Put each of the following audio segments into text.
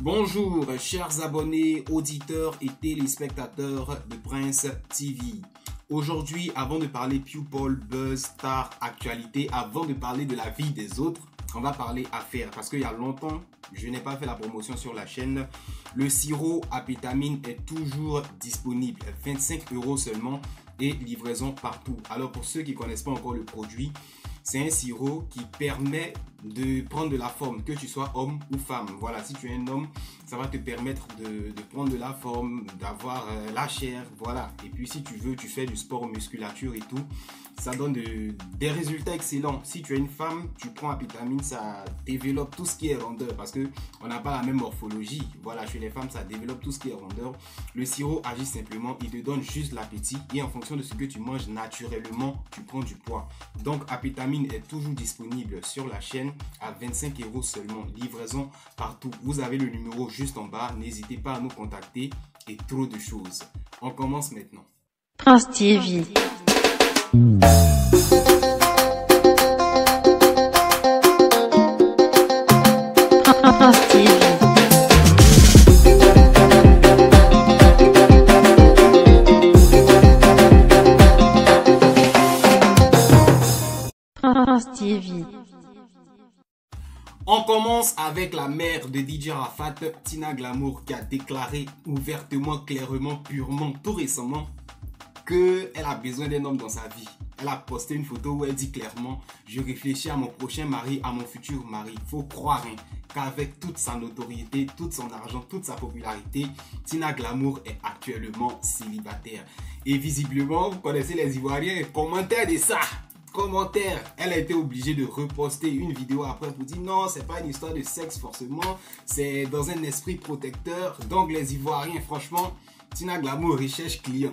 Bonjour chers abonnés, auditeurs et téléspectateurs de Prince TV. Aujourd'hui, avant de parler People, Buzz, Star, Actualité, avant de parler de la vie des autres, on va parler affaires. Parce qu'il y a longtemps, je n'ai pas fait la promotion sur la chaîne. Le sirop à pétamine est toujours disponible, 25 € seulement et livraison partout. Alors pour ceux qui ne connaissent pas encore le produit, c'est un sirop qui permet de prendre de la forme, que tu sois homme ou femme. Voilà, si tu es un homme, ça va te permettre de prendre de la forme, d'avoir la chair, voilà. Et puis si tu veux, tu fais du sport, musculature et tout, ça donne des résultats excellents. Si tu es une femme, tu prends la pétamine, ça développe tout ce qui est rondeur, parce que on n'a pas la même morphologie. Voilà, chez les femmes, ça développe tout ce qui est rondeur. Le sirop agit simplement, il te donne juste l'appétit et en fonction de ce que tu manges naturellement, tu prends du poids. Donc, Apétamine est toujours disponible sur la chaîne à 25 € seulement. Livraison partout. Vous avez le numéro juste en bas. N'hésitez pas à nous contacter et trop de choses. On commence maintenant. Prince TV. Prince TV. Prince TV. On commence avec la mère de DJ Arafat, Tina Glamour, qui a déclaré ouvertement, clairement, purement, tout récemment qu'elle a besoin d'un homme dans sa vie. Elle a posté une photo où elle dit clairement « Je réfléchis à mon prochain mari, à mon futur mari. » Il faut croire qu'avec toute sa notoriété, tout son argent, toute sa popularité, Tina Glamour est actuellement célibataire. Et visiblement, vous connaissez les Ivoiriens, commentaire de ça. Commentaire, elle a été obligée de reposter une vidéo après pour dire non, c'est pas une histoire de sexe forcément, c'est dans un esprit protecteur. Donc les Ivoiriens, franchement, Tina Glamour recherche client.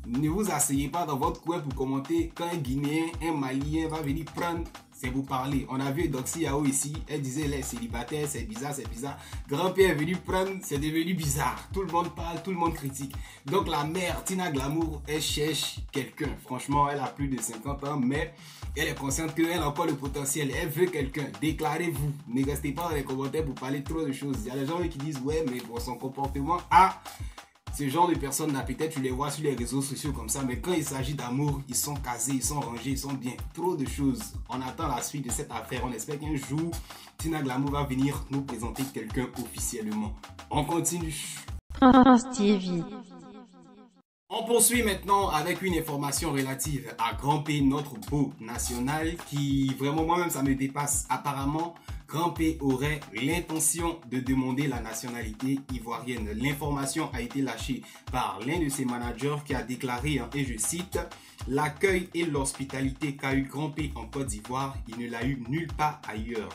Ne vous asseyez pas dans votre coin pour commenter quand un Guinéen, un Malien va venir prendre, c'est vous parler. On a vu Doxy Yao ici, elle disait elle est célibataire, c'est bizarre, c'est bizarre. Grand-père est venu prendre, c'est devenu bizarre. Tout le monde parle, tout le monde critique. Donc la mère, Tina Glamour, elle cherche quelqu'un. Franchement, elle a plus de 50 ans, mais elle est consciente qu'elle a encore le potentiel. Elle veut quelqu'un. Déclarez-vous. Ne restez pas dans les commentaires pour parler trop de choses. Il y a des gens qui disent ouais, mais pour son comportement, ce genre de personnes, peut-être tu les vois sur les réseaux sociaux comme ça, mais quand il s'agit d'amour, ils sont casés, ils sont rangés, ils sont bien. Trop de choses. On attend la suite de cette affaire. On espère qu'un jour, Tina Glamour va venir nous présenter quelqu'un officiellement. On continue. Prince TV. On poursuit maintenant avec une information relative à Grand P, notre beau national, qui vraiment moi-même ça me dépasse. Apparemment, Grand P aurait l'intention de demander la nationalité ivoirienne. L'information a été lâchée par l'un de ses managers qui a déclaré, et je cite, « L'accueil et l'hospitalité qu'a eu Grand P en Côte d'Ivoire, il ne l'a eu nulle part ailleurs. »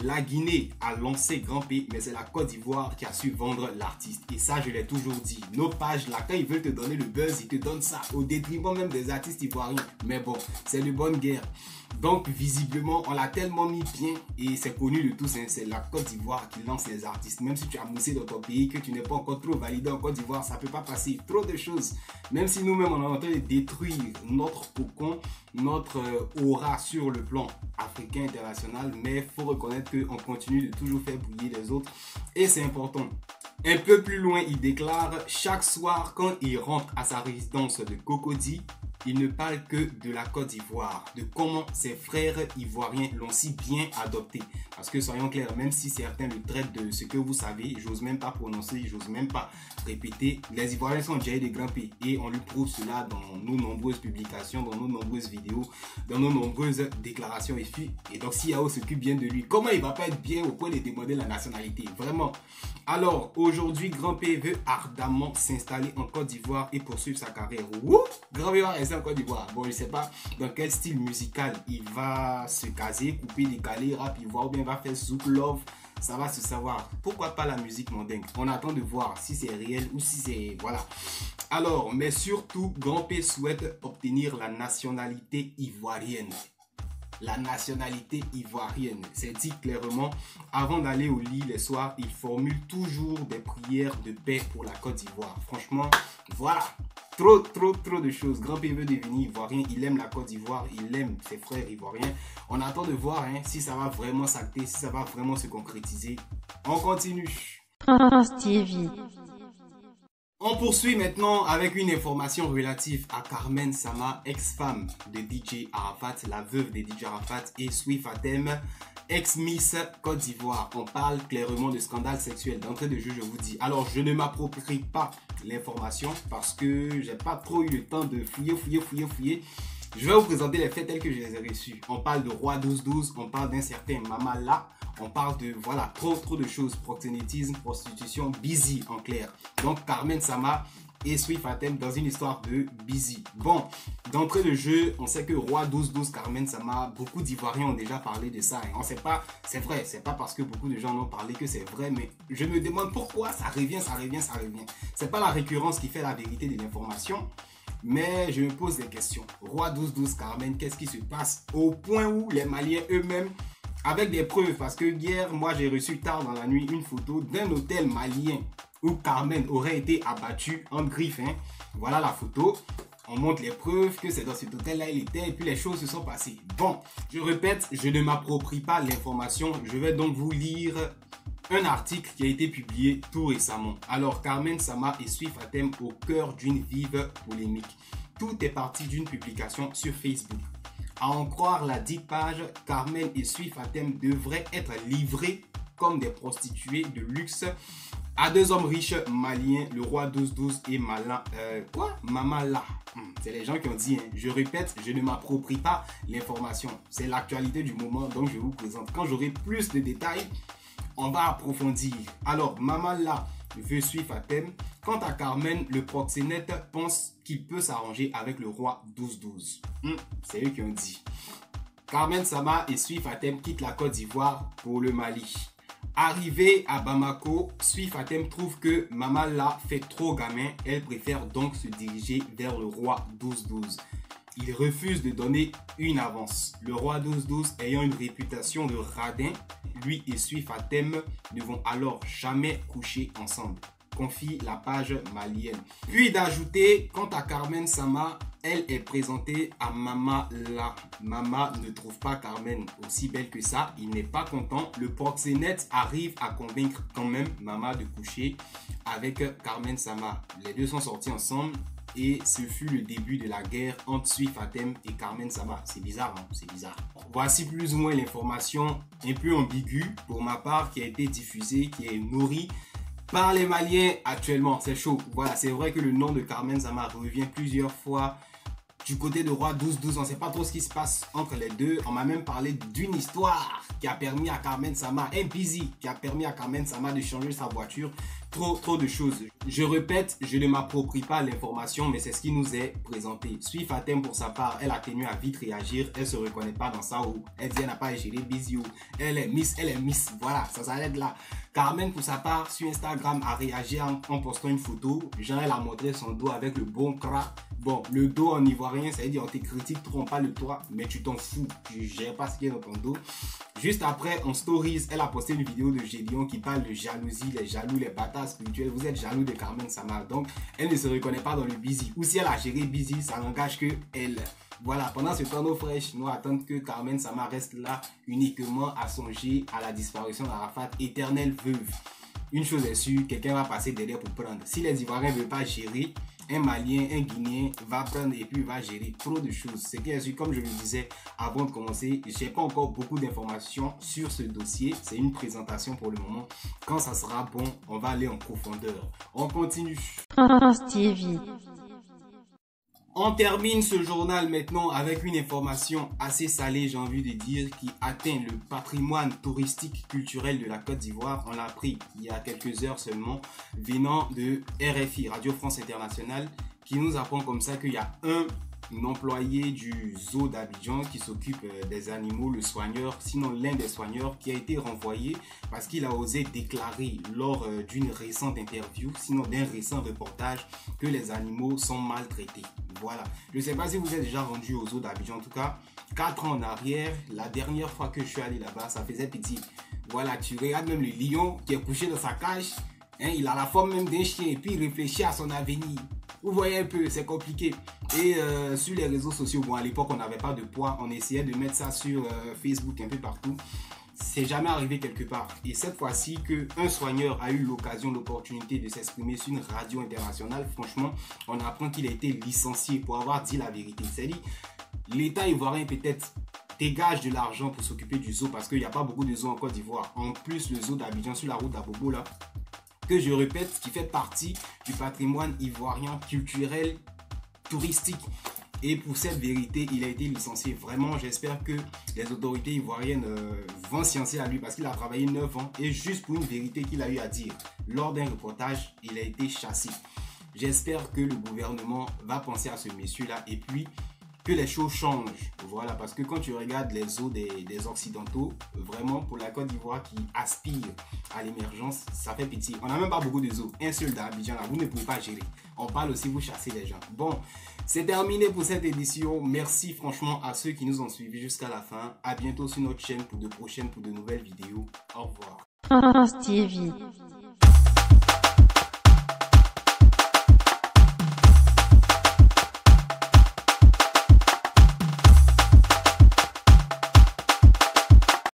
La Guinée a lancé Grand P, mais c'est la Côte d'Ivoire qui a su vendre l'artiste. Et ça, je l'ai toujours dit. Nos pages, là, quand ils veulent te donner le buzz, ils te donnent ça, au détriment même des artistes ivoiriens. Mais bon, c'est de bonne guerre. Donc, visiblement, on l'a tellement mis bien, et c'est connu de tous, c'est la Côte d'Ivoire qui lance les artistes. Même si tu as moussé dans ton pays, que tu n'es pas encore trop validé en Côte d'Ivoire, ça ne peut pas passer. Trop de choses. Même si nous-mêmes, on est en train de détruire notre cocon, notre aura sur le plan africain, international, mais il faut reconnaître qu'on continue de toujours faire briller les autres, et c'est important. Un peu plus loin, il déclare « Chaque soir, quand il rentre à sa résidence de Cocody, il ne parle que de la Côte d'Ivoire, de comment ses frères ivoiriens l'ont si bien adopté. » Parce que soyons clairs, même si certains le traitent de ce que vous savez, j'ose même pas prononcer, j'ose même pas répéter, les Ivoiriens sont déjà des grands pays et on lui prouve cela dans nos nombreuses publications, dans nos nombreuses vidéos, dans nos nombreuses déclarations et donc si Yao s'occupe bien de lui, comment il va pas être bien au point de demander la nationalité? Vraiment. Alors, aujourd'hui, Grand P veut ardemment s'installer en Côte d'Ivoire et poursuivre sa carrière. Ouh, Grand P va rester en Côte d'Ivoire. Bon, je ne sais pas dans quel style musical il va se caser, couper, décaler, rap ivoire ou bien il va faire Zouk Love. Ça va se savoir. Pourquoi pas la musique mandingue? On attend de voir si c'est réel ou si c'est... Voilà. Alors, mais surtout, Grand P souhaite obtenir la nationalité ivoirienne. La nationalité ivoirienne. C'est dit clairement, avant d'aller au lit les soirs, il formule toujours des prières de paix pour la Côte d'Ivoire. Franchement, voilà. Trop de choses. Grand P veut devenir ivoirien. Il aime la Côte d'Ivoire. Il aime ses frères ivoiriens. On attend de voir si ça va vraiment s'acter, si ça va vraiment se concrétiser. On continue. Prince TV. On poursuit maintenant avec une information relative à Carmen Sama, ex-femme de DJ Arafat, la veuve de DJ Arafat, et Sui Fatem, ex-Miss Côte d'Ivoire. On parle clairement de scandale sexuel. D'entrée de jeu, je vous dis. Alors, je ne m'approprie pas l'information parce que j'ai pas trop eu le temps de fouiller. Je vais vous présenter les faits tels que je les ai reçus. On parle de Roi 1212, on parle d'un certain Mamala, on parle de, voilà, trop de choses. Proxénétisme, prostitution, busy en clair. Donc, Carmen Sama et Sui Fatem dans une histoire de busy. Bon, d'entrée de jeu, on sait que Roi 1212, Carmen Sama, beaucoup d'Ivoiriens ont déjà parlé de ça. Et on sait pas, c'est vrai, c'est pas parce que beaucoup de gens en ont parlé que c'est vrai, mais je me demande pourquoi ça revient. C'est pas la récurrence qui fait la vérité de l'information. Mais je me pose des questions. Roi 1212 Carmen, qu'est-ce qui se passe au point où les Maliens eux-mêmes, avec des preuves, parce que hier, moi j'ai reçu tard dans la nuit une photo d'un hôtel malien où Carmen aurait été abattue en griffe. Hein. Voilà la photo. On montre les preuves que c'est dans cet hôtel-là il était et puis les choses se sont passées. Bon, je répète, je ne m'approprie pas l'information. Je vais donc vous lire un article qui a été publié tout récemment. Alors, Carmen Sama et Sui Fatem au cœur d'une vive polémique. Tout est parti d'une publication sur Facebook. À en croire la dite page, Carmen et Sui Fatem devraient être livrés comme des prostituées de luxe à deux hommes riches maliens, le roi 1212 et Mamala. C'est les gens qui ont dit, hein. Je répète, je ne m'approprie pas l'information. C'est l'actualité du moment, donc je vous présente. Quand j'aurai plus de détails, on va approfondir. Alors, Mamala veut suivre Fatem. Quant à Carmen, le proxénète pense qu'il peut s'arranger avec le roi 1212. C'est eux qui ont dit. Carmen Sama et Sui Fatem quittent la Côte d'Ivoire pour le Mali. Arrivé à Bamako, Sui Fatem trouve que Mamala fait trop gamin. Elle préfère donc se diriger vers le roi 1212. Il refuse de donner une avance. Le roi 1212 ayant une réputation de radin, lui et Sui Fatem ne vont alors jamais coucher ensemble. Confie la page malienne. Puis d'ajouter, quant à Carmen Sama, elle est présentée à Mamala. Mama ne trouve pas Carmen aussi belle que ça. Il n'est pas content. Le proxénète arrive à convaincre quand même Mama de coucher avec Carmen Sama. Les deux sont sortis ensemble. Et ce fut le début de la guerre entre Sui Fatem et Carmen Sama. C'est bizarre, hein? C'est bizarre. Voici plus ou moins l'information un peu ambiguë pour ma part qui a été diffusée, qui est nourrie par les Maliens actuellement. C'est chaud. Voilà, c'est vrai que le nom de Carmen Sama revient plusieurs fois du côté de Roi 1212. On ne sait pas trop ce qui se passe entre les deux. On m'a même parlé d'une histoire qui a permis à Carmen Sama, un busy, qui a permis à Carmen Sama de changer sa voiture. Trop de choses. Je répète, je ne m'approprie pas l'information, mais c'est ce qui nous est présenté. Sui Fatem, pour sa part, elle a tenu à vite réagir. Elle se reconnaît pas dans ça ou elle dit elle n'a pas géré busy ou elle est miss. Voilà, ça s'arrête là. Carmen, pour sa part, sur Instagram, a réagi en postant une photo. Genre, elle a montré son dos avec le bon cra. Bon, le dos en ivoirien, ça veut dire on te critique, trop pas le toit, mais tu t'en fous. Tu gères pas ce qui est dans ton dos. Juste après, en stories, elle a posté une vidéo de Gédéon qui parle de jalousie, les jaloux, les bâtards spirituels. Vous êtes jaloux de Carmen Sama. Donc, elle ne se reconnaît pas dans le busy. Ou si elle a géré busy, ça n'engage que elle. Voilà, pendant ce temps, nos fraîches, nous attendons que Carmen Sama reste là uniquement à songer à la disparition d'Arafat, éternelle veuve. Une chose est sûre, quelqu'un va passer derrière pour prendre. Si les Ivoiriens ne veulent pas gérer, un Malien, un Guinéen va prendre et puis va gérer trop de choses. Ce qui est sûr, comme je le disais avant de commencer, je n'ai pas encore beaucoup d'informations sur ce dossier. C'est une présentation pour le moment. Quand ça sera bon, on va aller en profondeur. On continue. Prince TV. On termine ce journal maintenant avec une information assez salée, j'ai envie de dire, qui atteint le patrimoine touristique culturel de la Côte d'Ivoire. On l'a appris il y a quelques heures seulement, venant de RFI, Radio France Internationale, qui nous apprend comme ça qu'il y a un employé du zoo d'Abidjan qui s'occupe des animaux, le soigneur, sinon l'un des soigneurs, qui a été renvoyé parce qu'il a osé déclarer lors d'une récente interview, sinon d'un récent reportage, que les animaux sont maltraités. Voilà. Je ne sais pas si vous êtes déjà rendu au zoo d'Abidjan. En tout cas, 4 ans en arrière, la dernière fois que je suis allé là-bas, ça faisait petit. Voilà, tu regardes même le lion qui est couché dans sa cage. Hein, il a la forme même d'un chien et puis il réfléchit à son avenir. Vous voyez un peu, c'est compliqué. Et sur les réseaux sociaux, bon, à l'époque, on n'avait pas de poids. On essayait de mettre ça sur Facebook un peu partout. c'est jamais arrivé quelque part. Et cette fois-ci qu'un soigneur a eu l'opportunité de s'exprimer sur une radio internationale, franchement, on apprend qu'il a été licencié pour avoir dit la vérité. C'est-à-dire, l'État ivoirien peut-être dégage de l'argent pour s'occuper du zoo parce qu'il n'y a pas beaucoup de zoos en Côte d'Ivoire. En plus, le zoo d'Abidjan sur la route d'Abobo là, que je répète, qui fait partie du patrimoine ivoirien culturel, touristique. Et pour cette vérité, il a été licencié. Vraiment, j'espère que les autorités ivoiriennes vont s'y à lui parce qu'il a travaillé 9 ans et juste pour une vérité qu'il a eu à dire. Lors d'un reportage, il a été chassé. J'espère que le gouvernement va penser à ce monsieur-là et puis que les choses changent. Voilà, parce que quand tu regardes les eaux des Occidentaux, vraiment pour la Côte d'Ivoire qui aspire à l'émergence, ça fait pitié. On n'a même pas beaucoup de zoos. Un seul d'Abidjan là, vous ne pouvez pas gérer. On parle aussi, vous chassez les gens. Bon, c'est terminé pour cette édition. Merci franchement à ceux qui nous ont suivis jusqu'à la fin. À bientôt sur notre chaîne pour de prochaines, pour de nouvelles vidéos. Au revoir. France TV.